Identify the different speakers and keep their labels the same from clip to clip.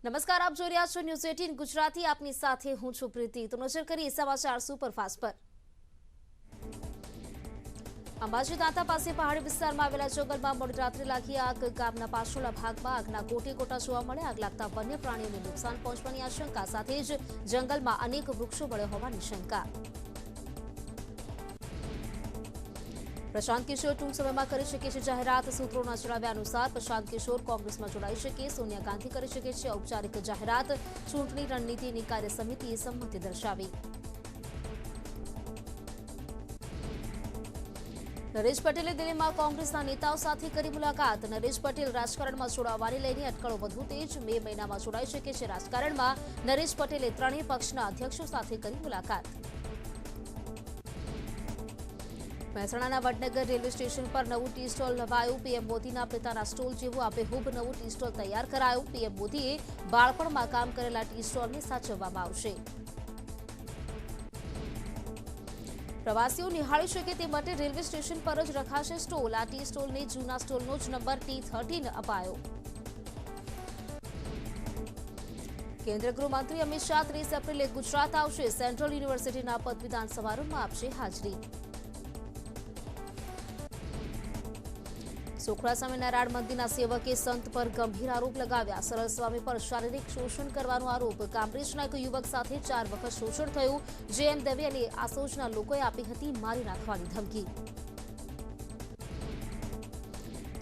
Speaker 1: નમસ્કાર, આપ જોઈ રહ્યા છો ન્યૂઝ 18 ગુજરાતી. આપની સાથે હું છું પ્રીતિ. તો નજર કરીએ સમાચાર સુપરફાસ્ટ પર. અંબાજી દાંતા પાસે પહાડી વિસ્તારમાં આવેલા જંગલમાં મોડી રાત્રે લાગી આગ. ગામના પાછળના ભાગમાં આગના ગોટે ગોટા જોવા મળે. આગ લાગતા વન્ય પ્રાણીઓને નુકસાન પહોંચવાની આશંકા સાથે જ જંગલમાં અનેક વૃક્ષો બળ્યા હોવાની શંકા. પ્રશાંત કિશોર ટૂંક સમયમાં કરી શકે છે જાહેરાત. સૂત્રોના જણાવ્યા અનુસાર પ્રશાંત કિશોર કોંગ્રેસમાં જોડાઈ શકે. સોનિયા ગાંધી કરી શકે છે ઔપચારિક જાહેરાત. ચૂંટણી રણનીતિની કાર્ય સમિતિએ સંમતિ દર્શાવી. નરેશ પટેલે દિલ્હીમાં કોંગ્રેસના નેતાઓ સાથે કરી મુલાકાત. નરેશ પટેલ રાજકારણમાં જોડાવાની લઈને અટકળો વધુ તેજ. મે મહિનામાં જોડાઈ શકે છે રાજકારણમાં. નરેશ પટેલે ત્રણેય પક્ષના અધ્યક્ષો સાથે કરી મુલાકાત. મહેસાણાના વડનગર રેલવે સ્ટેશન પર નવું ટી સ્ટોલ લવાયું. પીએમ મોદીના પિતાના સ્ટોલ જેવું આબેહૂબ નવું ટી સ્ટોલ તૈયાર કરાયું. પીએમ મોદીએ બાળપણમાં કામ કરેલા ટી સ્ટોલને સાચવવામાં આવશે. પ્રવાસીઓ નિહાળી શકે તે માટે રેલવે સ્ટેશન પર જ રખાશે સ્ટોલ. આ ટી સ્ટોલને જૂના સ્ટોલનો જ નંબર T13 અપાયો. કેન્દ્રીય ગૃહમંત્રી અમિત શાહ 30 એપ્રિલે ગુજરાત આવશે. સેન્ટ્રલ યુનિવર્સિટીના પદવીદાન સમારોહમાં આપશે હાજરી. સોખડા સામે નારાયણ મંદિરના સેવકે સંત પર ગંભીર આરોપ લગાવ્યા. સરળ સ્વામી પર શારીરિક શોષણ કરવાનો આરોપ. કામરેજના એક યુવક સાથે 4 વખત શોષણ થયું. JM દવે અને આસોજના લોકોએ આપી હતી મારી નાખવાની ધમકી.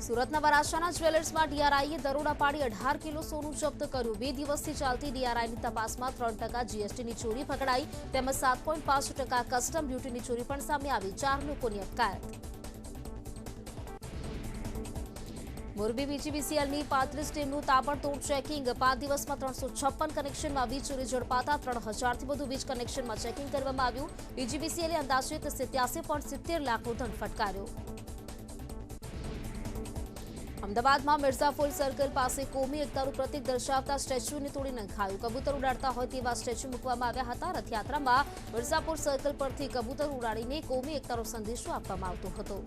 Speaker 1: સુરતના વરાછાના જ્વેલર્સમાં DRIએ દરોડા પાડી 18 કિલો સોનું જપ્ત કર્યું. 2 દિવસથી ચાલતી DRIની તપાસમાં 3% GSTની ચોરી પકડાઈ. તેમજ 7.5% કસ્ટમ ડ્યુટીની ચોરી પણ સામે આવી. 4 લોકોની અટકાયત. મોરબી BGVCLની 35 ટીમનું તાબડતોડ ચેકિંગ. 5 દિવસમાં 356 કનેક્શનમાં વીજ ચોરી ઝડપાતા 3000થી વધુ વીજ કનેક્શનમાં ચેકિંગ કરવામાં આવ્યું. BGVCLે અંદાજિત 87.70 લાખનો દંડ ફટકાર્યો. અમદાવાદમાં મિર્ઝાફોલ સર્કલ પાસે કોમી એકતાનું પ્રતીક દર્શાવતા સ્ટેચ્યુને તોડી નખાયું. કબૂતર ઉડાડતા હોય તેવા સ્ટેચ્યુ મૂકવામાં આવ્યા હતા. રથયાત્રામાં મિર્ઝાફોલ સર્કલ પરથી કબૂતર ઉડાડીને કોમી એકતાનો સંદેશો આપવામાં આવતો હતો.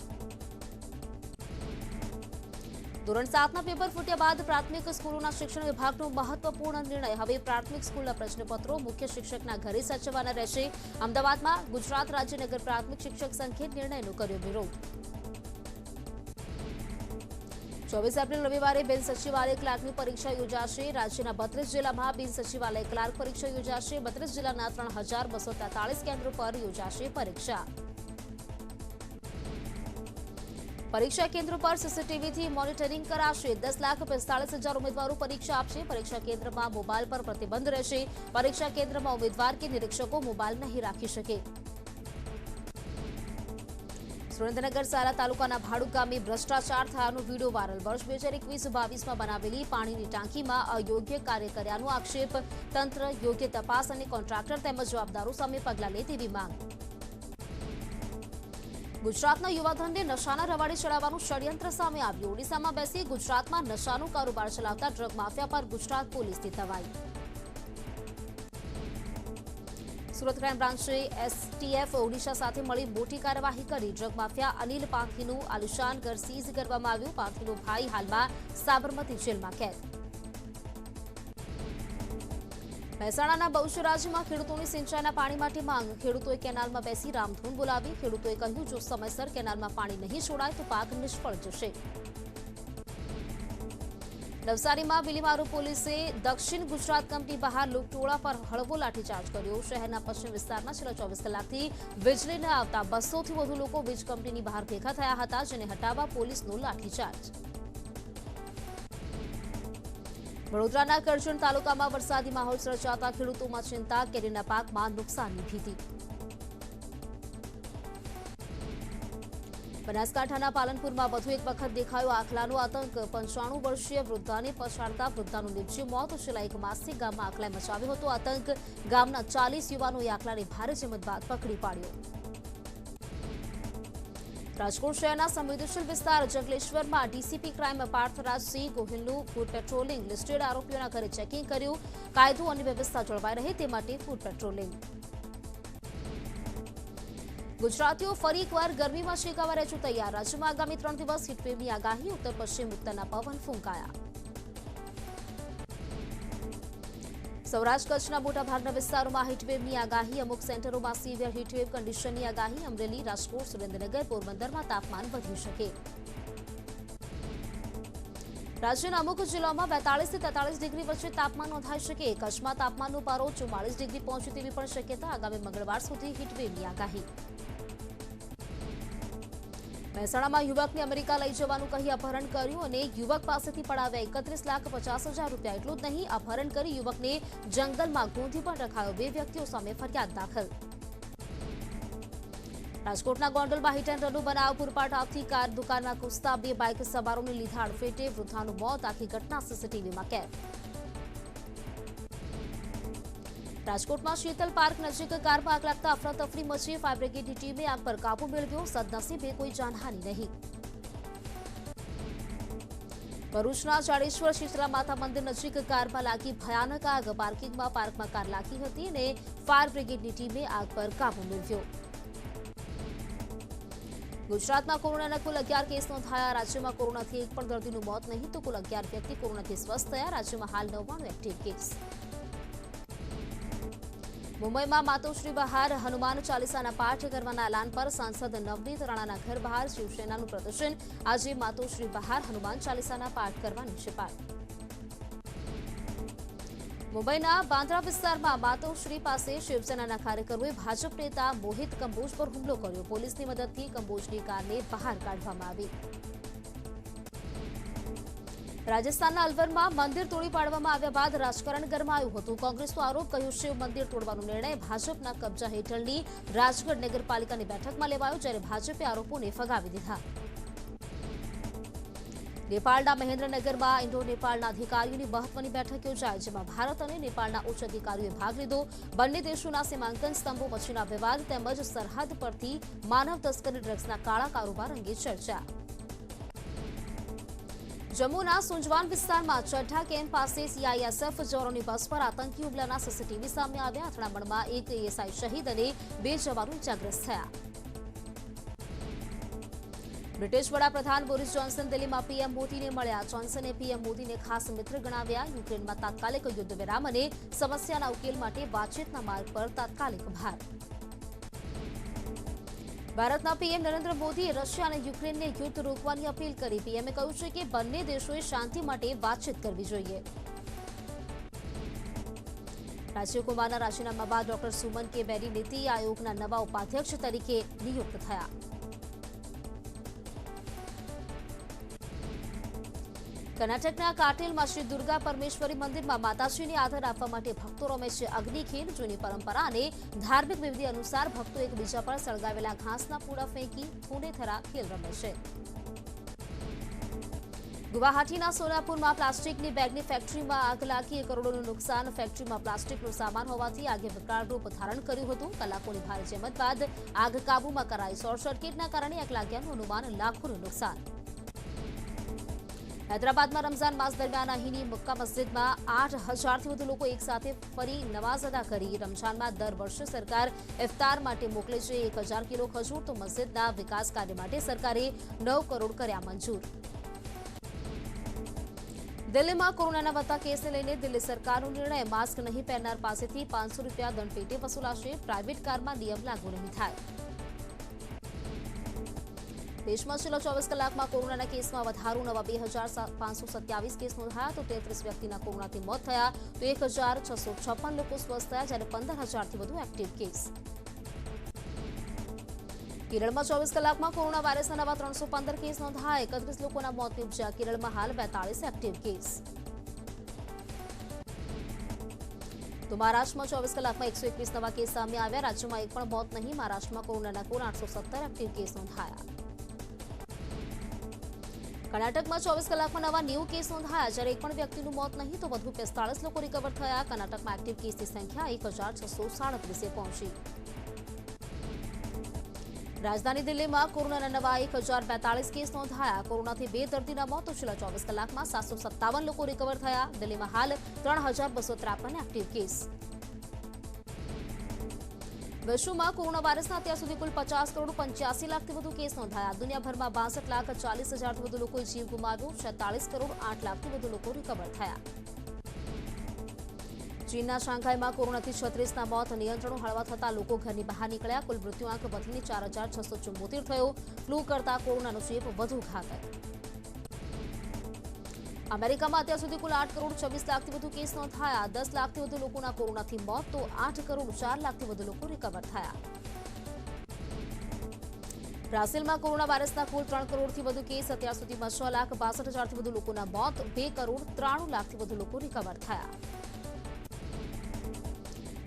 Speaker 1: ધોરણ 7ના પેપર ફૂટ્યા બાદ પ્રાથમિક સ્કૂલોના શિક્ષણ વિભાગનો મહત્વપૂર્ણ નિર્ણય. હવે પ્રાથમિક સ્કૂલના પ્રશ્નપત્રો મુખ્ય શિક્ષકના ઘરે સાચવવાના રહેશે. અમદાવાદમાં ગુજરાત રાજ્ય નગર પ્રાથમિક શિક્ષક સંઘે નિર્ણયનો કર્યો વિરોધ. 24 એપ્રિલ રવિવારે બિન સચિવાલય ક્લાર્કની પરીક્ષા યોજાશે. રાજ્યના 32 જિલ્લામાં બિન સચિવાલય ક્લાર્ક પરીક્ષા યોજાશે. 32 જિલ્લાના 3243 કેન્દ્રો પર યોજાશે પરીક્ષા. પરીક્ષા કેન્દ્રો પર CCTVથી મોનિટરિંગ કરાશે. 10,45,000 ઉમેદવારો પરીક્ષા આપશે. પરીક્ષા કેન્દ્રમાં મોબાઈલ પર પ્રતિબંધ રહેશે. પરીક્ષા કેન્દ્રમાં ઉમેદવાર કે નિરીક્ષકો મોબાઈલ નહીં રાખી શકે. સુરેન્દ્રનગર સારા તાલુકાના ભાડુક ગામે ભ્રષ્ટાચાર થયાનો વિડીયો વાયરલ. વર્ષ 2021-22માં બનાવેલી પાણીની ટાંકીમાં અયોગ્ય કાર્ય કર્યાનો આક્ષેપ. તંત્ર યોગ્ય તપાસ અને કોન્ટ્રાક્ટર તેમજ જવાબદારો સામે પગલાં લે તેવી માંગ. ગુજરાતના યુવાધનને નશાના રવાડે ચડાવવાનું ષડયંત્ર સામે આવ્યું. ઓડિશામાં બેસી ગુજરાતમાં નશાનો કારોબાર ચલાવતા ડ્રગ માફિયા પર ગુજરાત પોલીસની તવાઈ. સુરત ક્રાઇમ બ્રાન્ચે STF ઓડિશા સાથે મળી મોટી કાર્યવાહી કરી. ડ્રગ માફિયા અનિલ પાંખીનું આલિશાન ઘર સીઝ કરવામાં આવ્યું. પાંખીનો ભાઈ હાલમાં સાબરમતી જેલમાં કેદ. મહેસાણાના બહુચરાજીમાં ખેડૂતોની સિંચાઈના પાણી માટે માંગ. ખેડૂતોએ કેનાલમાં બેસી રામધૂન બોલાવી. ખેડૂતોએ કહ્યું જો સમયસર કેનાલમાં પાણી નહીં છોડાય તો પાક નિષ્ફળ જશે. નવસારીમાં બિલીમારો પોલીસે દક્ષિણ ગુજરાત કંપની બહાર લૂંટટોળા પર હળવો લાઠીચાર્જ કર્યો. શહેરના પશ્ચિમ વિસ્તારમાં છેલ્લા 24 કલાકથી વીજળી ન આવતા 200થી વધુ લોકો વીજ કંપનીની બહાર ભેગા થયા હતા, જેને હટાવવા પોલીસનો લાઠીચાર્જ. વડોદરાના કરજણ તાલુકામાં વરસાદી માહોલ સર્જાતા ખેડૂતોમાં ચિંતા. કેરીના પાકમાં નુકસાનની ભીતિ. બનાસકાંઠાના પાલનપુરમાં વધુ એક વખત દેખાયો આખલાનો આતંક. 95 વર્ષીય વૃદ્ધાને પછાડતા વૃદ્ધાનું નિપજ્યું મોત. છેલ્લા 1 માસથી ગામમાં આખલાએ મચાવ્યો હતો આતંક. ગામના 40 યુવાનોએ આખલાને ભારે જેમત બાદ પકડી પાડ્યો. રાજકોટ શહેરના સંવેદનશીલ વિસ્તાર જંગલેશ્વરમાં DCP ક્રાઇમ પાર્થરાજસિંહ ગોહિલનું ફૂડ પેટ્રોલિંગ. લિસ્ટેડ આરોપીઓના ઘરે ચેકિંગ કર્યું. કાયદો અને વ્યવસ્થા જળવાઈ રહે તે માટે ફૂડ પેટ્રોલિંગ. ગુજરાતીઓ ફરી એકવાર ગરમીમાં શેકાવા રહેજો તૈયાર. રાજ્યમાં આગામી 3 દિવસ હીટવેવની આગાહી. ઉત્તર પશ્ચિમ ઉત્તરના પવન ફૂંકાયા. સૌરાષ્ટ્ર કચ્છના મોટાભાગના વિસ્તારોમાં હીટવેવની આગાહી, અમુક સેન્ટરોમાં સિવિયર હીટવેવ કન્ડિશનની આગાહી. અમરેલી, રાજકોટ, સુરેન્દ્રનગર, પોરબંદરમાં તાપમાન વધી શકે. રાજ્યના અમુક જિલ્લાઓમાં 42 થી 43 ડિગ્રી વચ્ચે તાપમાન નોંધાઈ શકે. કચ્છમાં તાપમાનનો પારો 44 ડિગ્રી પહોંચે તેવી પણ શક્યતા. આગામી મંગળવાર સુધી હીટવેવની આગાહી. મહેસાણામાં યુવકને અમેરિકા લઈ જવાનું કહી અપહરણ કર્યું અને યુવક પાસેથી પડાવ્યા 31,50,000 રૂપિયા. એટલું જ નહીં, અપહરણ કરી યુવકને જંગલમાં ગોંધી પણ રખાયો. 2 વ્યક્તિઓ સામે ફરિયાદ દાખલ. રાજકોટના ગોંડલમાં હિટ એન્ડ રનનો બનાવ. પૂરપાટ આવતી કાર દુકાનમાં ઘૂસતા 2 બાઇક સવારોને લીધા અડફેટે. વૃદ્ધાનું મોત. આખી ઘટના સીસીટીવીમાં કેદ. રાજકોટમાં શીતલ પાર્ક નજીક કારમાં આગ લાગતા અફરાતફરી મચી. ફાયર બ્રિગેડની ટીમે આગ પર કાબુ મેળવ્યો. સદનસીબે કોઈ જાનહાનિ નહીં. ભરૂચના જાડેશ્વર શીતળા માતા મંદિર નજીક કારમાં લાગી ભયાનક આગ. પાર્કમાં કાર લાગી હતી અને ફાયર બ્રિગેડની ટીમે આગ પર કાબુ મેળવ્યો. ગુજરાતમાં કોરોનાના કુલ 11 કેસ નોંધાયા. રાજ્યમાં કોરોનાથી એક પણ દર્દીનું મોત નહીં તો કુલ 11 વ્યક્તિ કોરોનાથી સ્વસ્થ થયા. રાજ્યમાં હાલ 99 એક્ટિવ કેસ. મુંબઈમાં માતોશ્રી બહાર હનુમાન ચાલીસાના પાઠ કરવાના એલાન પર સાંસદ નવનીત રાણાના ઘર બહાર શિવસેનાનું પ્રદર્શન. આજે માતોશ્રી બહાર હનુમાન ચાલીસાના પાઠ કરવાની છે પાઠ. મુંબઈના બાંદ્રા વિસ્તારમાં માતોશ્રી પાસે શિવસેનાના કાર્યકરોએ ભાજપ નેતા મોહિત કંબોજ પર હુમલો કર્યો. પોલીસની મદદથી કંબોજની કારને બહાર કાઢવામાં આવી. રાજસ્થાનના અલવરમાં મંદિર તોડી પાડવામાં આવ્યા બાદ રાજકારણ ગરમાયું હતું. કોંગ્રેસનો આરોપ કહ્યું શિવ મંદિર તોડવાનો નિર્ણય ભાજપના કબજા હેઠળની રાજગઢ નગરપાલિકાની બેઠકમાં લેવાયો, જ્યારે ભાજપે આરોપોને ફગાવી દીધા. નેપાળના મહેન્દ્રનગરમાં ઇન્ડો નેપાળના અધિકારીઓની મહત્વની બેઠક યોજાઈ, જેમાં ભારત અને નેપાળના ઉચ્ચ અધિકારીઓએ ભાગ લીધો. બંને દેશોના સીમાંકન સ્તંભો વચ્ચેના વિવાદ તેમજ સરહદ પરથી માનવ તસ્કરી, ડ્રગ્સના કાળા કારોબાર અંગે ચર્ચા. જમ્મુના સુંજવાન વિસ્તારમાં ચઢ્ઢા કેમ્પ પાસે સીઆઈએસએફ જવાનોની બસ પર આતંકી હુમલાના સીસીટીવી સામે આવ્યા. અથડામણમાં 1 એએસઆઈ શહીદ અને 2 જવાનો ઇજાગ્રસ્ત થયા. બ્રિટિશ વડાપ્રધાન બોરિસ જોન્સન દિલ્હીમાં પીએમ મોદીને મળ્યા. જોન્સને પીએમ મોદીને ખાસ મિત્ર ગણાવ્યા. યુક્રેનમાં તાત્કાલિક યુદ્ધ વિરામ અને સમસ્યાના ઉકેલ માટે વાતચીતના માર્ગ પર તાત્કાલિક ભાર. ભારતના પીએમ નરેન્દ્ર મોદીએ રશિયા અને યુક્રેનને યુદ્ધ રોકવાની અપીલ કરી. પીએમએ કહ્યું છે કે બંને દેશોએ શાંતિ માટે વાતચીત કરવી જોઈએ. રાજીવ કુમારના રાજીનામા બાદ ડોક્ટર સુમન કે બેરી નીતિ આયોગના નવા ઉપાધ્યક્ષ તરીકે નિયુક્ત થયા. કર્ણાટકના કાટેલમાં શ્રી દુર્ગા પરમેશ્વરી મંદિરમાં માતાજીને આદર આપવા માટે ભક્તો રમે છે અગ્નિખેલ. જૂની પરંપરા અને ધાર્મિક વિધિ અનુસાર ભક્તો એકબીજા પર સળગાવેલા ઘાસના પૂડા ફેંકી થૂનેથરા ખેલ રમે છે. ગુવાહાટીના સોનાપુરમાં પ્લાસ્ટિકની બેગની ફેક્ટરીમાં આગ લાગી. કરોડોનું નુકસાન. ફેક્ટરીમાં પ્લાસ્ટિકનો સામાન હોવાથી આગે વિકરાળ રૂપ ધારણ કર્યું હતું. કલાકોની ભારે જહેમત બાદ આગ કાબૂમાં કરાઈ. શોર્ટ સર્કિટના કારણે આગ લાગ્યાનું અનુમાન. લાખોનું નુકસાન. હૈદરાબાદમાં રમઝાન માસ દરમિયાન અહીંની મક્કા મસ્જિદમાં 8,000થી વધુ લોકો એકસાથે ફરી નમાઝ અદા કરી. રમઝાનમાં દર વર્ષે સરકાર ઇફતાર માટે મોકલે છે 1,000 કિલો ખજૂર, તો મસ્જિદના વિકાસ કાર્ય માટે સરકારે 9 કરોડ કર્યા મંજૂર. દિલ્હીમાં કોરોનાના વધતા કેસને લઈને દિલ્હી સરકારનો નિર્ણય. માસ્ક નહીં પહેરનાર પાસેથી 500 રૂપિયા દંડ પેટે વસૂલાશે. પ્રાઇવેટ કારમાં નિયમ લાગુ નહીં થાય. દેશમાં છેલ્લા 24 કલાકમાં કોરોનાના કેસમાં વધારો. નવા 2,527 કેસ નોંધાયા તો 33 વ્યક્તિના કોરોનાથી મોત થયા તો 1,656 લોકો સ્વસ્થ થયા, જ્યારે 15,000થી વધુ એક્ટિવ કેસ. કેરળમાં 24 કલાકમાં કોરોના વાયરસના નવા 315 કેસ નોંધાયા. 31 લોકોના મોત નીપજ્યા. કેરળમાં હાલ 42 એક્ટિવ કેસ. તો મહારાષ્ટ્રમાં 24 કલાકમાં 121 નવા કેસ સામે આવ્યા. રાજ્યમાં એક પણ મોત નહીં. મહારાષ્ટ્રમાં કોરોનાના કુલ 817 એક્ટિવ કેસ નોંધાયા. કર્ણાટકમાં 24 કલાકમાં નવા 90 કેસ નોંધાયા, જ્યારે એક પણ વ્યક્તિનું મોત નહીં તો વધુ 45 લોકો રિકવર થયા. કર્ણાટકમાં એક્ટિવ કેસની સંખ્યા 1,637 પહોંચી. રાજધાની દિલ્હીમાં કોરોનાના નવા 1,042 કેસ નોંધાયા. કોરોનાથી 2 દર્દીના મોત તો છેલ્લા 24 કલાકમાં 757 લોકો રિકવર થયા. દિલ્હીમાં હાલ 3,253 એક્ટિવ કેસ. વિશ્વમાં કોરોના વાયરસના અત્યાર સુધી કુલ 50,85,00,000થી વધુ કેસ નોંધાયા. દુનિયાભરમાં 62,40,000થી વધુ લોકોએ જીવ ગુમાવ્યો. 46,08,00,000થી વધુ લોકો રિકવર થયા. ચીનના શાંઘાઈમાં કોરોનાથી 36ના મોત, નિયંત્રણો હળવા થતા લોકો ઘરની બહાર નીકળ્યા. કુલ મૃત્યુઆંક વધીને 4674 થયો. ફ્લૂ કરતા કોરોનાનો ચેપ વધુ ઘાતક. અમેરિકામાં અત્યાર સુધી કુલ 8 કરોડ 26 લાખથી વધુ કેસ નોંધાયા. 10 લાખથી વધુ લોકોના કોરોનાથી મોત તો 8 કરોડ 4 લાખથી વધુ લોકો રિકવર થયા. બ્રાઝિલમાં કોરોના વાયરસના કુલ 3 કરોડથી વધુ કેસ. અત્યાર સુધીમાં 6,62,000થી વધુ લોકોના મોત, 2 કરોડ 93 લાખથી વધુ લોકો રિકવર થયા.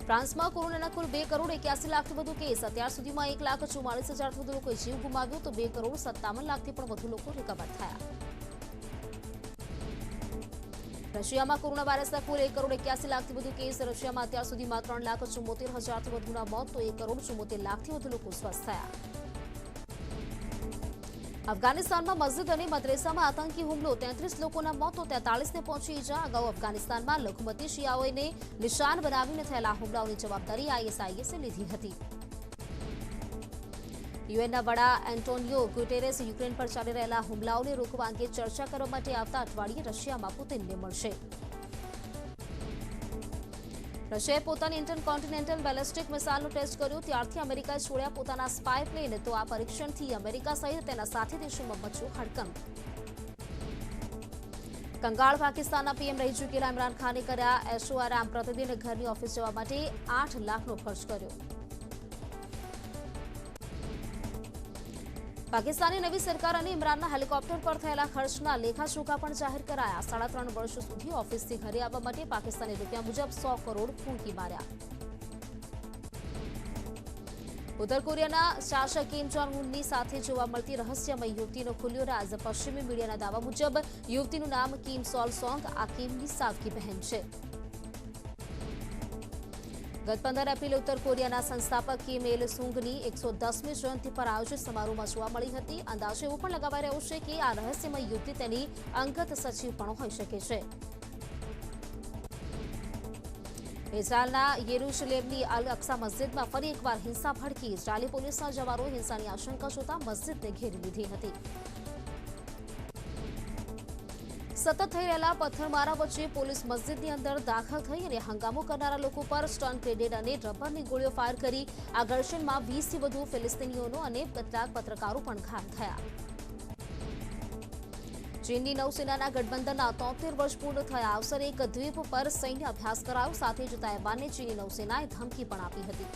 Speaker 1: ફ્રાન્સમાં કોરોનાના કુલ 2 કરોડ 81 લાખથી વધુ કેસ. અત્યાર સુધીમાં 1,44,000થી વધુ લોકોએ જીવ ગુમાવ્યો તો 2 કરોડ 57 લાખથી પણ વધુ લોકો રિકવર થયા. રશિયામાં કોરોના વાયરસના કુલ 1 કરોડ 81 લાખથી વધુ કેસ. રશિયામાં અત્યાર સુધીમાં 3,74,000થી વધુના મોત તો 1 કરોડ 74 લાખથી વધુ લોકો સ્વસ્થ થયા. અફઘાનિસ્તાનમાં મસ્જિદ અને મદ્રેસામાં આતંકી હુમલો, 33 લોકોના મોત તો 43ને પહોંચી ઇજા. અગાઉ અફઘાનિસ્તાનમાં લઘુમતી શિયાઓને નિશાન બનાવીને થયેલા હુમલાઓની જવાબદારી આઈએસઆઈએસે લીધી હતી. યુએનના વડા એન્ટોનિયો ગુટેરેસ યુક્રેન પર ચાલી રહેલા હુમલાઓને રોકવા અંગે ચર્ચા કરવા માટે આવતા અઠવાડિયે રશિયામાં પુતિનને મળશે. રશિયાએ પોતાની ઇન્ટરકોન્ટિનેન્ટલ બેલિસ્ટિક મિસાઇલનો ટેસ્ટ કર્યો. ત્યારથી અમેરિકાએ છોડ્યા પોતાના સ્પાય પ્લેન. તો આ પરીક્ષણથી અમેરિકા સહિત તેના સાથી દેશોમાં મચ્યો હડકંપ. કંગાળ પાકિસ્તાનના પીએમ રહી ચૂકેલા ઇમરાન ખાને કર્યા એશો આરામ. પ્રતિદિન ઘરની ઓફિસ જવા માટે 8 લાખનો ખર્ચ કર્યો. પાકિસ્તાની નવી સરકાર અને ઇમરાનના હેલિકોપ્ટર પર થયેલા ખર્ચના લેખાજોખા પણ જાહેર કરાયા. 3.5 વર્ષ સુધી ઓફિસથી ઘરે આવવા માટે પાકિસ્તાની રૂપિયા મુજબ 100 કરોડ ફૂંકી માર્યા. ઉત્તર કોરિયાના શાસક કિમ જોંગ ઉનની સાથે જોવા મળતી રહસ્યમય યુવતીનો ખુલ્યો રાજ. પશ્ચિમી મીડિયાના દાવા મુજબ યુવતીનું નામ કિમ સોલ સોંગ. આ કિમની સાવકી બહેન છે. ગત 15 એપ્રિલે ઉત્તર કોરિયાના સંસ્થાપક કિમ ઇલ સુંગની 110મી જયંતિ પર આયોજિત સમારોહમાં જોવા મળી હતી. અંદાજો એવો પણ લગાવાઈ રહ્યો છે કે આ રહસ્યમય યુવતી તેની અંગત સચિવ પણ હોઈ શકે છે. ઇઝરાયલના યેરુશલેમની અલ અક્સા મસ્જિદમાં ફરી એકવાર હિંસા ભડકી. ઇઝરાયલી પોલીસના જવાનો હિંસાની આશંકા જોતા મસ્જિદને ઘેરી લીધી હતી. સતત થઈ રહેલા પથ્થરમારા વચ્ચે પોલીસ મસ્જિદની અંદર દાખલ થઈ અને હંગામો કરનારા લોકો પર સ્ટન ગ્રેનેડ અને રબરની ગોળીઓ ફાયર કરી. આ ઘર્ષણમાં 20થી વધુ ફિલિસ્તીનીઓનો અને કેટલાક પત્રકારો પણ ઘાયલ થયા. ચીનની નૌસેનાના ગઠબંધનના 73 વર્ષ પૂર્ણ થયા. અવસરે એક દ્વીપ પર સૈન્ય અભ્યાસ કરાયો. સાથે જ તાઇવાનને ચીની નૌસેનાએ ધમકી પણ આપી હતી.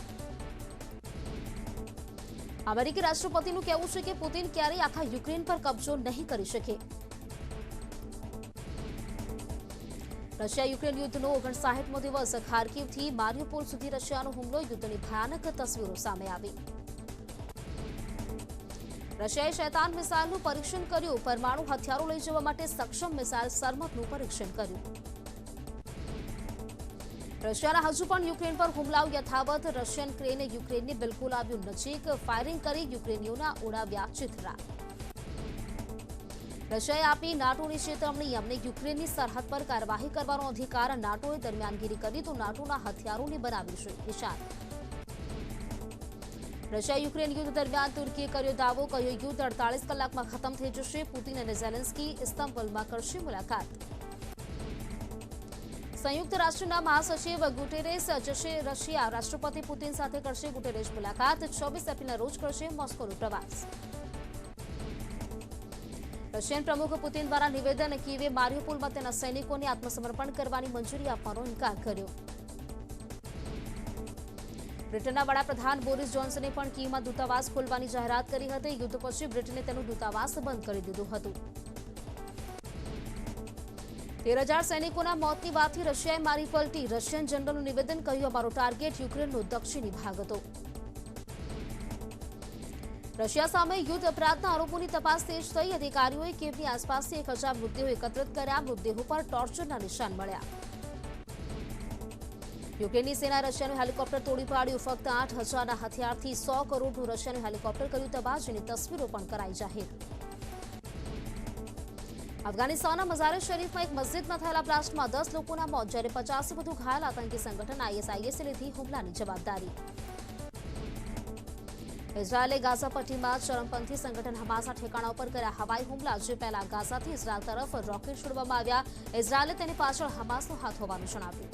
Speaker 1: અમેરિકી રાષ્ટ્રપતિનું કહેવું છે કે પુતિન ક્યારેય આખા યુક્રેન પર કબજો નહીં કરી શકે. રશિયા યુક્રેન યુદ્ધનો 59મો દિવસ. ખાર્કિવથી મારિયુપોલ સુધી રશિયાનો હુમલો. યુદ્ધની ભયાનક તસવીરો સામે આવી. રશિયાએ શૈતાન મિસાઇલનું પરીક્ષણ કર્યું. પરમાણુ હથિયારો લઈ જવા માટે સક્ષમ મિસાઇલ સરમતનું પરીક્ષણ કર્યું. રશિયાના હજુ પણ યુક્રેન પર હુમલાઓ યથાવત. રશિયન ક્રેને યુક્રેનની બિલકુલ આવ્યું નજીક. ફાયરિંગ કરી યુક્રેનીઓના ઉડાવ્યા ચિત્રા. રશિયાએ આપી નાટોની ચેતવણી. અમને યુક્રેનની સરહદ પર કાર્યવાહી કરવાનો અધિકાર. નાટોએ દરમિયાનગીરી કરી તો નાટોના હથિયારોને બનાવીશું નિશાન. રશિયા યુક્રેન યુદ્ધ દરમિયાન તુર્કીએ કર્યો દાવો. કહ્યું યુદ્ધ 48 કલાકમાં ખતમ થઈ જશે. પુતિન અને ઝેલેન્સ્કી ઇસ્તાંબુલમાં કરશે મુલાકાત. સંયુક્ત રાષ્ટ્રના મહાસચિવ ગુટેરેસ જશે રશિયા. રાષ્ટ્રપતિ પુતિન સાથે કરશે ગુટેરેસ મુલાકાત. 26 એપ્રિલના રોજ કરશે મોસ્કોનો પ્રવાસ. રશિયન પ્રમુખ પુતિન દ્વારા નિવેદન. કીવે મારિયુપોલમાં તેના સૈનિકોને આત્મસમર્પણ કરવાની મંજૂરી આપવાનો ઇનકાર કર્યો. બ્રિટનના વડાપ્રધાન બોરિસ જોન્સને પણ કીવમાં દૂતાવાસ ખોલવાની જાહેરાત કરી હતી. યુદ્ધ પછી બ્રિટને તેનું દૂતાવાસ બંધ કરી દીધું હતું. 13,000 સૈનિકોના મોતની વાતથી રશિયાએ મારી પલટી. રશિયન જનરલનું નિવેદન. કહ્યું અમારો ટાર્ગેટ યુક્રેનનો દક્ષિણી ભાગ હતો. રશિયા સામે યુદ્ધ અપરાધના આરોપોની તપાસ તેજ થઈ. અધિકારીઓએ કીવની આસપાસથી 1,000 મૃતદેહો એકત્રિત કર્યા. મૃતદેહો પર ટોર્ચરના નિશાન મળ્યા. યુક્રેનની સેના રશિયાનું હેલિકોપ્ટર તોડી પાડ્યું. ફક્ત 8,000ના હથિયારથી 100 કરોડનું રશિયાનું હેલિકોપ્ટર કર્યું તબાહ. જેની તસવીરો પણ કરાઈ જાહેર. અફઘાનિસ્તાનના મઝારે શરીફમાં એક મસ્જિદમાં થયેલા બ્લાસ્ટમાં 10 લોકોના મોત, જ્યારે 50થી વધુ ઘાયલ. આતંકી સંગઠન આઈએસઆઈએસે લીધી હુમલાની જવાબદારી. ઇઝરાયેલે ગાઝા પટ્ટીમાં ચરમપંથી સંગઠન હમાસના ઠેકાણા પર કર્યા હવાઈ હુમલા. જે પહેલા ગાઝાથી ઇઝરાયેલ તરફ રોકેટ છોડવામાં આવ્યા. ઇઝરાયેલે તેની પાછળ હમાસનો હાથ હોવાનું જણાવ્યું.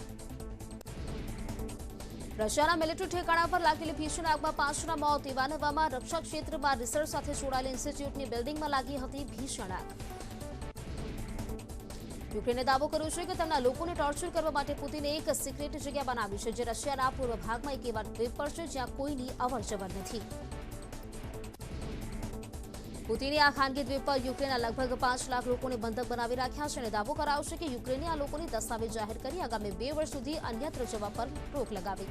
Speaker 1: રશિયાના મિલિટરી ઠેકાણા પર લાગેલી ભીષણ આગમાં 5ના મોત. ઇવાનોવામાં રક્ષા ક્ષેત્રમાં રિસર્ચ સાથે જોડાયેલી ઇન્સ્ટિટ્યૂટની બિલ્ડિંગમાં લાગી હતી ભીષણ આગ. યુક્રેને દાવો કર્યો છે કે તેમના લોકોને ટોર્ચર કરવા માટે પુતિને એક સિક્રેટ જગ્યા બનાવી છે, જે રશિયાના પૂર્વ ભાગમાં એક એવા દ્વીપ પર છે જ્યાં કોઈની અવરજવર નથી. પુતિને આ ખાનગી દ્વીપ પર યુક્રેનના લગભગ 5 લાખ લોકોને બંધક બનાવી રાખ્યા છે અને દાવો કરાયો છે કે યુક્રેને આ લોકોની દસ્તાવેજ જાહેર કરી આગામી 2 વર્ષ સુધી અન્યત્ર જવા પર રોક લગાવી.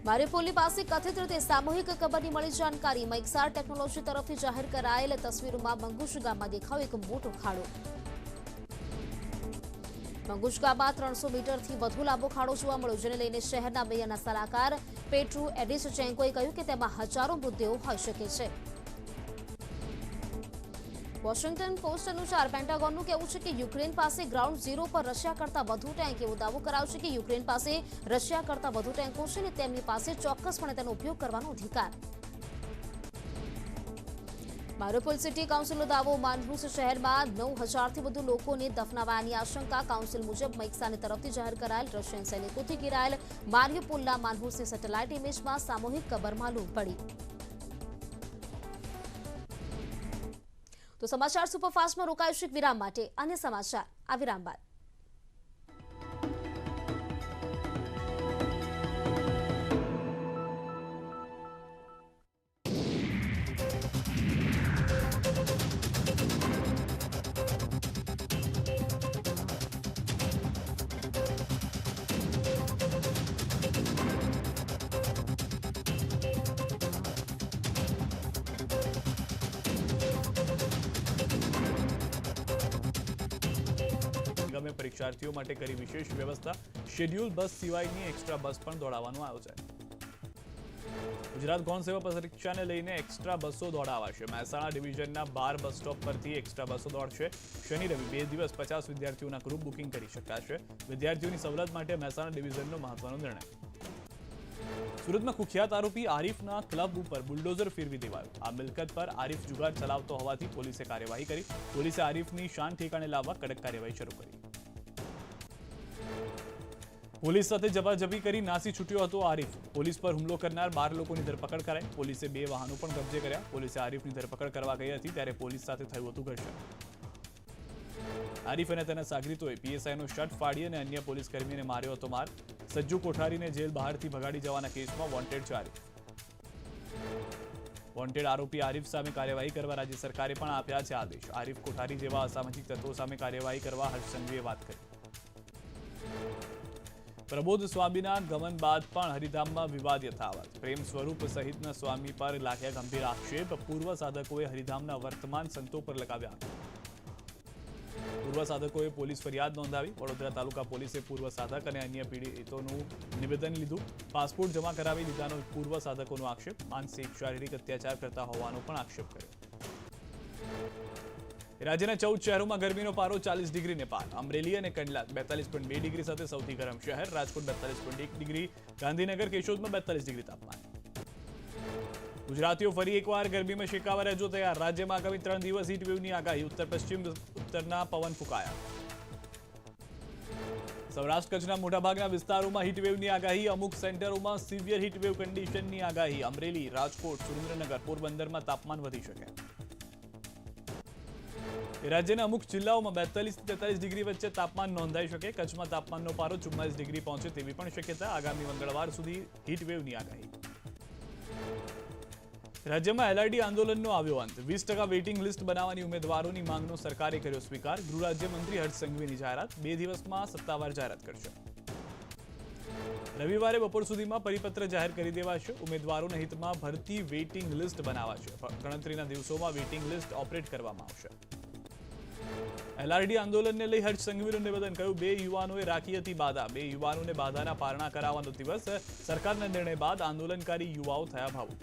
Speaker 1: મારિઉપોલની પાસે કથિત રીતે સામૂહિક કબરની મળી જાણકારી. મૈક્સાર ટેકનોલોજી તરફથી જાહેર કરાયેલ તસવીરોમાં મંગુશ ગામમાં દેખાયો એક મોટો ખાડો. મંગુશ ગામમાં 300 મીટરથી વધુ લાંબો ખાડો જોવા મળ્યો, જેને લઈને શહેરના મેયરના સલાહકાર પેટ્રુ એડિસચેન્કોએ કહ્યું કે તેમાં હજારો મૃતદેહો હોઈ શકે છે. વોશિંગ્ટન પોસ્ટ અનુસાર પેન્ટાગોનનું કહેવું છે કે યુક્રેન પાસે ગ્રાઉન્ડ ઝીરો પર રશિયા કરતાં વધુ ટેન્ક. એવો દાવો કરાયો છે કે યુક્રેન પાસે રશિયા કરતાં વધુ ટેન્કો છે અને તેમની પાસે ચોક્કસપણે તેનો ઉપયોગ કરવાનો અધિકાર. મારિઉપોલ સિટી કાઉન્સિલનો દાવો. માનહુસ શહેરમાં 9000થી વધુ લોકોને દફનાવાયાની આશંકા. કાઉન્સિલ મુજબ મૈક્સાની તરફથી જાહેર કરાયેલ રશિયન સૈનિકોથી ઘેરાયેલ મારિઉપોલના માનહુસની સેટેલાઇટ ઇમેજમાં સામૂહિક કબર માલુમ પડી. તો સમાચાર સુપરફાસ્ટમાં રોકાયું છે વિરામ માટે. અન્ય સમાચાર આ વિરામ બાદ.
Speaker 2: નિગમે પરીક્ષાર્થીઓ માટે કરી વિશેષ વ્યવસ્થા. શેડ્યુલ બસ સિવાયની એક્સ્ટ્રા બસ પણ દોડાવવાનું આયોજન. ગુજરાત ગૌણ સેવા પરીક્ષાને લઈને એક્સ્ટ્રા બસો દોડાવાશે. મહેસાણા ડિવિઝનના 12 બસ સ્ટોપ પરથી એક્સ્ટ્રા બસો દોડશે. શનિ રવિ 2 દિવસ 50 વિદ્યાર્થીઓના ગ્રુપ બુકિંગ કરી શકાશે. વિદ્યાર્થીઓની સવલત માટે મહેસાણા ડિવિઝનનો મહત્વનો નિર્ણય. સુરતમાં કુખ્યાત આરોપી આરીફના ક્લબ ઉપર બુલડોઝર ફેરવી દેવાયો. આ મિલકત પર આરીફ જુગાર ચલાવતો હોવાથી પોલીસે કાર્યવાહી કરી. પોલીસે આરીફની શાન ઠેકાણે લાવવા કડક કાર્યવાહી શરૂ કરી. પોલીસ સાથે ઝપાઝપી કરી નાસી છૂટ્યો હતો આરીફ. પોલીસ પર હુમલો કરનાર 12 લોકોની ધરપકડ કરાઈ. પોલીસે 2 વાહનો પણ કબજે કર્યા. પોલીસે આરીફની ધરપકડ કરવા ગઈ હતી ત્યારે પોલીસ સાથે થયું હતું ઘર્ષણ. આરીફ અને તેના સાગરીતોએ પીએસઆઈનો શર્ટ ફાડી અને અન્ય પોલીસ કર્મીને માર્યો હતો માર. સજ્જુ કોઠારીને જેલ બહારથી ભગાડી જવાના કેસમાં વોન્ટેડ છે આરીફ. વોન્ટેડ આરોપી આરીફ સામે કાર્યવાહી કરવા રાજ્ય સરકારે પણ આપ્યા છે આદેશ. આરીફ કોઠારી જેવા અસામાજિક તત્વો સામે કાર્યવાહી કરવા હર્ષ સંઘવીએ વાત કરી. પ્રબોધ સ્વામીના ગમન બાદ પણ હરિધામમાં વિવાદ યથાવત. પ્રેમ સ્વરૂપ સહિતના સ્વામી પર લાગ્યા ગંભીર આક્ષેપ. પૂર્વ સાધકોએ હરિધામના વર્તમાન સંતો પર લગાવ્યા. પૂર્વ સાધકોએ પોલીસ ફરિયાદ નોંધાવી. વડોદરા તાલુકા પોલીસે પૂર્વ સાધક અને અન્ય પીડિતોનું નિવેદન લીધું. પાસપોર્ટ જમા કરાવી લીધાનો પૂર્વ સાધકોનો આક્ષેપ. માનસિક શારીરિક અત્યાચાર કરતા હોવાનો પણ આક્ષેપ કર્યો. રાજ્યના 14 શહેરોમાં ગરમીનો પારો 40 ડિગ્રીને પાર. અમરેલી અને કંડલા 42.2 ડિગ્રી સાથે સૌથી ગરમ શહેર. રાજકોટ 42.1 ડિગ્રી. ગાંધીનગર કેશોદમાં 42 ડિગ્રી તાપમાન. ગુજરાતીઓ ફરી એકવાર ગરમીમાં શેકાવા રહેજો તૈયાર. રાજ્યમાં આગામી 3 દિવસ હીટવેવની આગાહી. ઉત્તર પશ્ચિમ ઉત્તરના પવન ફૂંકાયા. સૌરાષ્ટ્ર કચ્છના મોટાભાગના વિસ્તારોમાં હીટવેવની આગાહી. અમુક સેન્ટરોમાં સિવિયર હીટવેવ કન્ડિશનની આગાહી. અમરેલી, રાજકોટ, સુરેન્દ્રનગર, પોરબંદરમાં તાપમાન વધી શકે. રાજ્યના અમુક જિલ્લાઓમાં 42 થી 43 ડિગ્રી વચ્ચે તાપમાન નોંધાઈ શકે. કચ્છમાં તાપમાનનો પારો 44 ડિગ્રી પહોંચે તેવી પણ શક્યતા. આગામી મંગળવાર સુધી હીટવેવની આગાહી. રાજ્યમાં એલઆરડી આંદોલનનો આવ્યો અંત. 20% વેઇટિંગ લિસ્ટ બનાવવાની ઉમેદવારોની માંગનો સરકારે કર્યો સ્વીકાર. ગૃહ રાજ્યમંત્રી હર્ષ સંઘવીની જાહેરાત. 2 દિવસમાં સત્તાવાર જાહેરાત કરશે. રવિવારે બપોર સુધીમાં પરિપત્ર જાહેર કરી દેવાશે. ઉમેદવારોના હિતમાં ભરતી વેઇટિંગ લિસ્ટ બનાવાશે. ગણતરીના દિવસોમાં વેઇટિંગ લિસ્ટ ઓપરેટ કરવામાં આવશે. એલઆરડી આંદોલનને લઈ હર્ષ સંઘવીનું નિવેદન. કહ્યું 2 યુવાનોએ રાખી હતી બાધા. 2 યુવાનોને બાધાના પારણા કરાવવાનો દિવસ. સરકારના નિર્ણય બાદ આંદોલનકારી યુવાઓ થયા ભાવુક.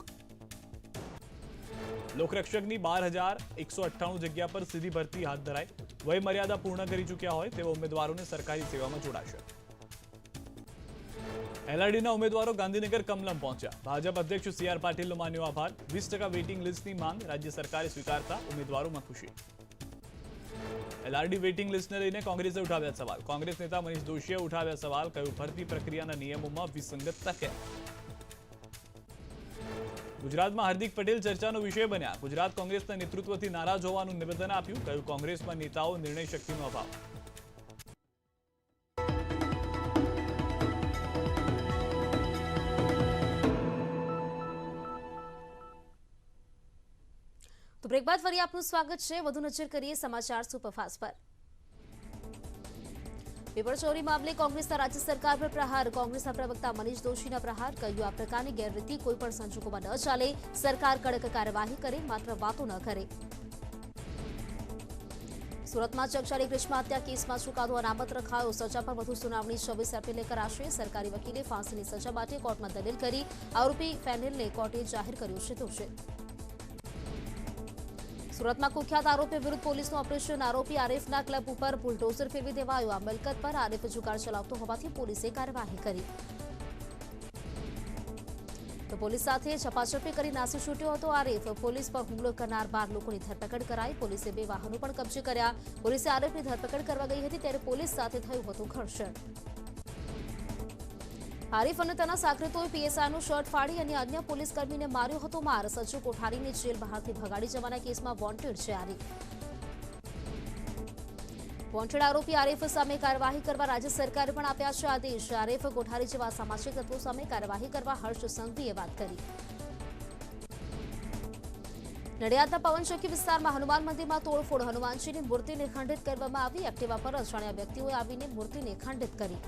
Speaker 2: લોકરક્ષકની 12,198 જગ્યા પર સીધી ભરતી હાથ ધરાઈ. વય મર્યાદા પૂર્ણ કરી ચૂક્યા હોય તેવા ઉમેદવારોને સરકારી સેવામાં જોડાશે. એલઆરડીના ઉમેદવારો ગાંધીનગર કમલમ પહોંચ્યા. ભાજપ અધ્યક્ષ CR પાટીલનો માન્યો આભાર. 20% વેઇટિંગ લિસ્ટની માંગ રાજ્ય સરકારે સ્વીકારતા ઉમેદવારોમાં ખુશી. એલઆરડી વેઇટિંગ લિસ્ટને લઈને કોંગ્રેસે ઉઠાવ્યા સવાલ. કોંગ્રેસ નેતા મનીષ દોશીએ ઉઠાવ્યા સવાલ. કહ્યું, ભરતી પ્રક્રિયાના નિયમોમાં વિસંગતતા કેમ? ગુજરાતમાં હાર્દિક પટેલ ચર્ચાનો વિષય બન્યા. ગુજરાત કોંગ્રેસના નેતૃત્વથી નારાજ હોવાનું નિવેદન આપ્યું. કહ્યું, કોંગ્રેસમાં નેતાઓ નિર્ણય શક્તિનો અભાવ.
Speaker 1: તો બ્રેક બાદ ફરી આપનું સ્વાગત છે. વધુ નજર કરીએ સમાચાર સુપરફાસ્ટ પર. પેપર ચોરી મામલે કોંગ્રેસના રાજ્ય સરકાર પર પ્રહાર. કોંગ્રેસના પ્રવક્તા મનીષ દોશીના પ્રહાર. કહ્યું, આ પ્રકારની ગેરરીતિ કોઈપણ સંજોગોમાં ન ચાલે. સરકાર કડક કાર્યવાહી કરે, માત્ર વાતો ન કરે. સુરતમાં ચકચારી ગ્રીષ્મા હત્યા કેસમાં ચુકાદો અનામત રખાયો. સજા પર વધુ સુનાવણી 26 એપ્રિલે કરાશે. સરકારી વકીલે ફાંસીની સજા માટે કોર્ટમાં દલીલ કરી. આરોપી ફેનિલને કોર્ટે જાહેર કર્યો છે દોષિત. સુરતમાં કુખ્યાત આરોપી વિરુદ્ધ પોલીસનું ઓપરેશન. આરોપી આરિફના ક્લબ ઉપર બુલડોઝર ફેરવી દેવાયો. આ મિલકત પર આરિફ જુગાર ચલાવતો હોવાથી પોલીસે કાર્યવાહી કરી. તો પોલીસ સાથે ઝપાઝપી કરી નાસી છૂટ્યો હતો આરિફ. પોલીસ પર હુમલો કરનાર 12 લોકોની ધરપકડ કરાઈ. પોલીસે 2 વાહનો પણ કબજે કર્યા. પોલીસે આરિફની ધરપકડ કરવા ગઈ હતી ત્યારે પોલીસ સાથે થયું હતું ઘર્ષણ. આરિફ અને તેના સાગરીતોએ પીએસઆઈનું શર્ટ ફાડી અને અન્ય પોલીસ કર્મીને માર્યો હતો માર. સચુ કોઠારીને જેલ બહારથી ભગાડી જવાના કેસમાં વોન્ટેડ છે આરિફ. વોન્ટેડ આરોપી આરિફ સામે કાર્યવાહી કરવા રાજ્ય સરકારે પણ આપ્યા છે આદેશ. આરિફ કોઠારી જેવા સામાજિક તત્વો સામે કાર્યવાહી કરવા હર્ષ સંઘવીએ વાત કરી. નડિયાદના પવનચક્કી વિસ્તારમાં હનુમાન મંદિરમાં તોડફોડ. હનુમાનજીની મૂર્તિને ખંડિત કરવામાં આવી. એક્ટિવા પર અજાણ્યા વ્યક્તિઓએ આવીને મૂર્તિને ખંડિત કરી.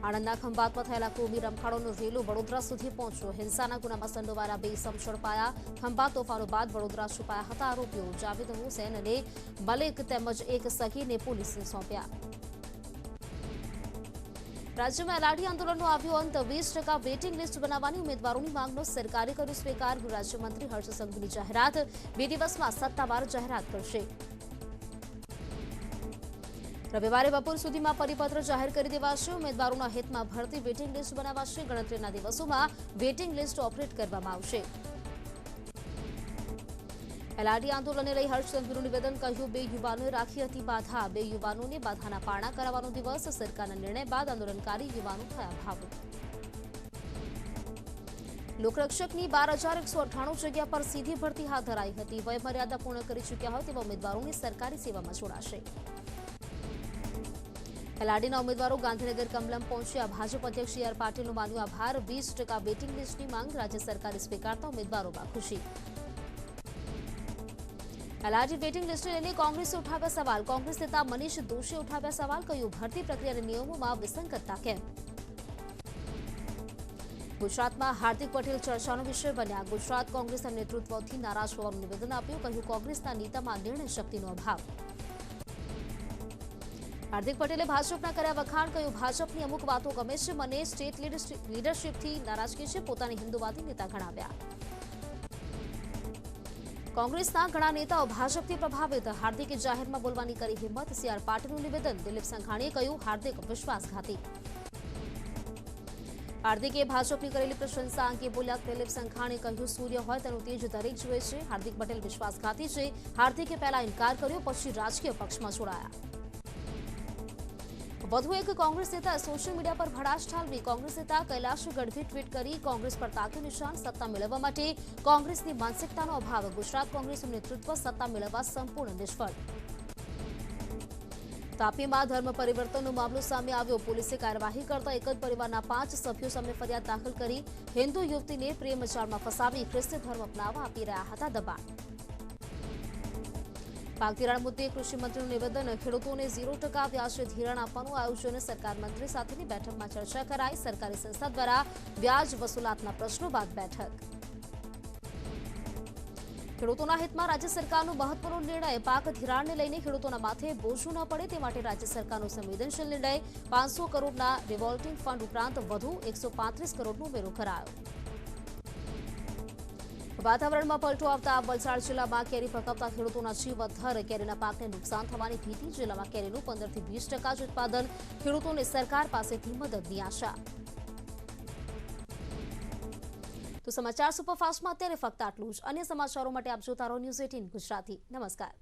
Speaker 1: આણંદના ખંભાતમાં થયેલા કોમી રમખાણોનો રેલો વડોદરા સુધી પહોંચ્યો. હિંસાના ગુનામાં સંડોવાયેલા 2 ઇસમ ઝડપાયા. ખંભાત તોફાનો બાદ વડોદરા છુપાયા હતા આરોપીઓ. જાવેદ હુસૈન અને મલિક તેમજ એક સગીરને પોલીસને સોંપ્યા. રાજ્યમાં એલઆરડી આંદોલનનો આવ્યો અંત. 20% વેઇટિંગ લિસ્ટ બનાવવાની ઉમેદવારોની માંગનો સરકારે કર્યો સ્વીકાર. ગૃહ રાજ્યમંત્રી હર્ષ સંઘવીની જાહેરાત. 2 દિવસમાં સત્તાવાર જાહેરાત કરશે. રવિવારે બપોર સુધીમાં પરિપત્ર જાહેર કરી દેવાશે. ઉમેદવારોના હિતમાં ભરતી વેઇટિંગ લિસ્ટ બનાવાશે. ગણતરીના દિવસોમાં વેઇટિંગ લિસ્ટ ઓપરેટ કરવામાં આવશે. એલઆરડી આંદોલનને લઈ હર્ષ સંઘવીનું નિવેદન. કહ્યું, 2 યુવાનોએ રાખી હતી બાધા. 2 યુવાનોને બાધાના પારણા કરાવવાનો દિવસ. સરકારના નિર્ણય બાદ આંદોલનકારી યુવાનો થયા ભાવુક. લોકરક્ષકની 12,198 જગ્યા પર સીધી ભરતી હાથ ધરાઈ હતી. વયમર્યાદા પૂર્ણ કરી ચૂક્યા હોય તેવા ઉમેદવારોને સરકારી સેવામાં જોડાશે. એલઆરડીના ઉમેદવારો ગાંધીનગર કમલમ પહોંચ્યા. ભાજપ અધ્યક્ષ સી આર પાટીલનો માન્યો આભાર. 20% વેઇટિંગ લિસ્ટની માંગ રાજ્ય સરકારે સ્વીકારતા ઉમેદવારોમાં ખુશી. એલઆરડી વેઇટિંગ લિસ્ટને લઈને કોંગ્રેસે ઉઠાવ્યા સવાલ. કોંગ્રેસ નેતા મનીષ દોશીએ ઉઠાવ્યા સવાલ. કહ્યું, ભરતી પ્રક્રિયાના નિયમોમાં વિસંગતતા કેમ? ગુજરાતમાં હાર્દિક પટેલ ચર્ચાનો વિષય બન્યા. ગુજરાત કોંગ્રેસના નેતૃત્વથી નારાજ હોવાનું નિવેદન આપ્યું. કહ્યું, કોંગ્રેસના નેતામાં નિર્ણય શક્તિનો અભાવ. હાર્દિક પટેલે ભાજપના કર્યા વખાણ. કહ્યું, ભાજપની અમુક વાતો ગમે છે. મને સ્ટેટ લીડરશીપથી નારાજગી છે. પોતાની હિન્દુવાદી નેતા ગણાવ્યા. કોંગ્રેસના ઘણા નેતાઓ ભાજપથી પ્રભાવિત. હાર્દિકે જાહેરમાં બોલવાની કરી હિંમત. સી આર પાટીલનું નિવેદન. દિલીપ સંઘાણીએ કહ્યું, હાર્દિક વિશ્વાસઘાતી. હાર્દિકે ભાજપની કરેલી પ્રશંસા અંગે બોલ્યા. દિલીપ સંઘાણીએ કહ્યું, સૂર્ય હોય તેનું તેજ દરેક જુએ છે. હાર્દિક પટેલ વિશ્વાસઘાતી છે. હાર્દિકે પહેલા ઇનકાર કર્યો, પછી રાજકીય પક્ષમાં જોડાયા. વધુ એક કોંગ્રેસ નેતાએ સોશિયલ મીડિયા પર ભડાશ ઠાલવી. કોંગ્રેસ નેતા કૈલાશ ગઢવી ટ્વીટ કરી કોંગ્રેસ પર તાક્યું નિશાન. સત્તા મેળવવા માટે કોંગ્રેસની માનસિકતાનો અભાવ. ગુજરાત કોંગ્રેસનું નેતૃત્વ સત્તા મેળવવા સંપૂર્ણ નિષ્ફળ. તાપીમાં ધર્મ પરિવર્તનનો મામલો સામે આવ્યો. પોલીસે કાર્યવાહી કરતા એક જ પરિવારના 5 સભ્યો સામે ફરિયાદ દાખલ કરી. હિન્દુ યુવતીને પ્રેમ જાળમાં ફસાવી ખ્રિસ્તી ધર્મ અપનાવવા આપી રહ્યા હતા દબાણ. પાક ધિરાણ મુદ્દે કૃષિમંત્રીનું નિવેદન. ખેડૂતોને 0% વ્યાજે ધિરાણ આપવાનું આયોજન. સરકાર મંત્રી સાથેની બેઠકમાં ચર્ચા કરાઈ. સરકારી સંસ્થા દ્વારા વ્યાજ વસૂલાતના પ્રશ્નો બાદ બેઠક. ખેડૂતોના હિતમાં રાજ્ય સરકારનો મહત્વનો નિર્ણય. પાક ધિરાણને લઈને ખેડૂતોના માથે બોજો ન પડે તે માટે રાજ્ય સરકારનો સંવેદનશીલ નિર્ણય. 500 કરોડના રિવોલ્વિંગ ફંડ ઉપરાંત વધુ 135 કરોડનો ઉમેરો કરાયો. વાતાવરણમાં પલટો આવતા વલસાડ જિલ્લામાં કેરી પકવતા ખેડૂતોના જીવ અદ્ધર. કેરીના પાકને નુકસાન થવાની ભીતિ. જિલ્લામાં કેરીનું 15 થી 20% જ ઉત્પાદન. ખેડૂતોને સરકાર પાસેથી મદદની આશા. તો સમાચાર સુપરફાસ્ટમાં અત્યારે ફક્ત આટલું જ. અન્ય સમાચારો માટે આપ જોતા રહો ન્યૂઝ 18 ગુજરાતી. નમસ્કાર.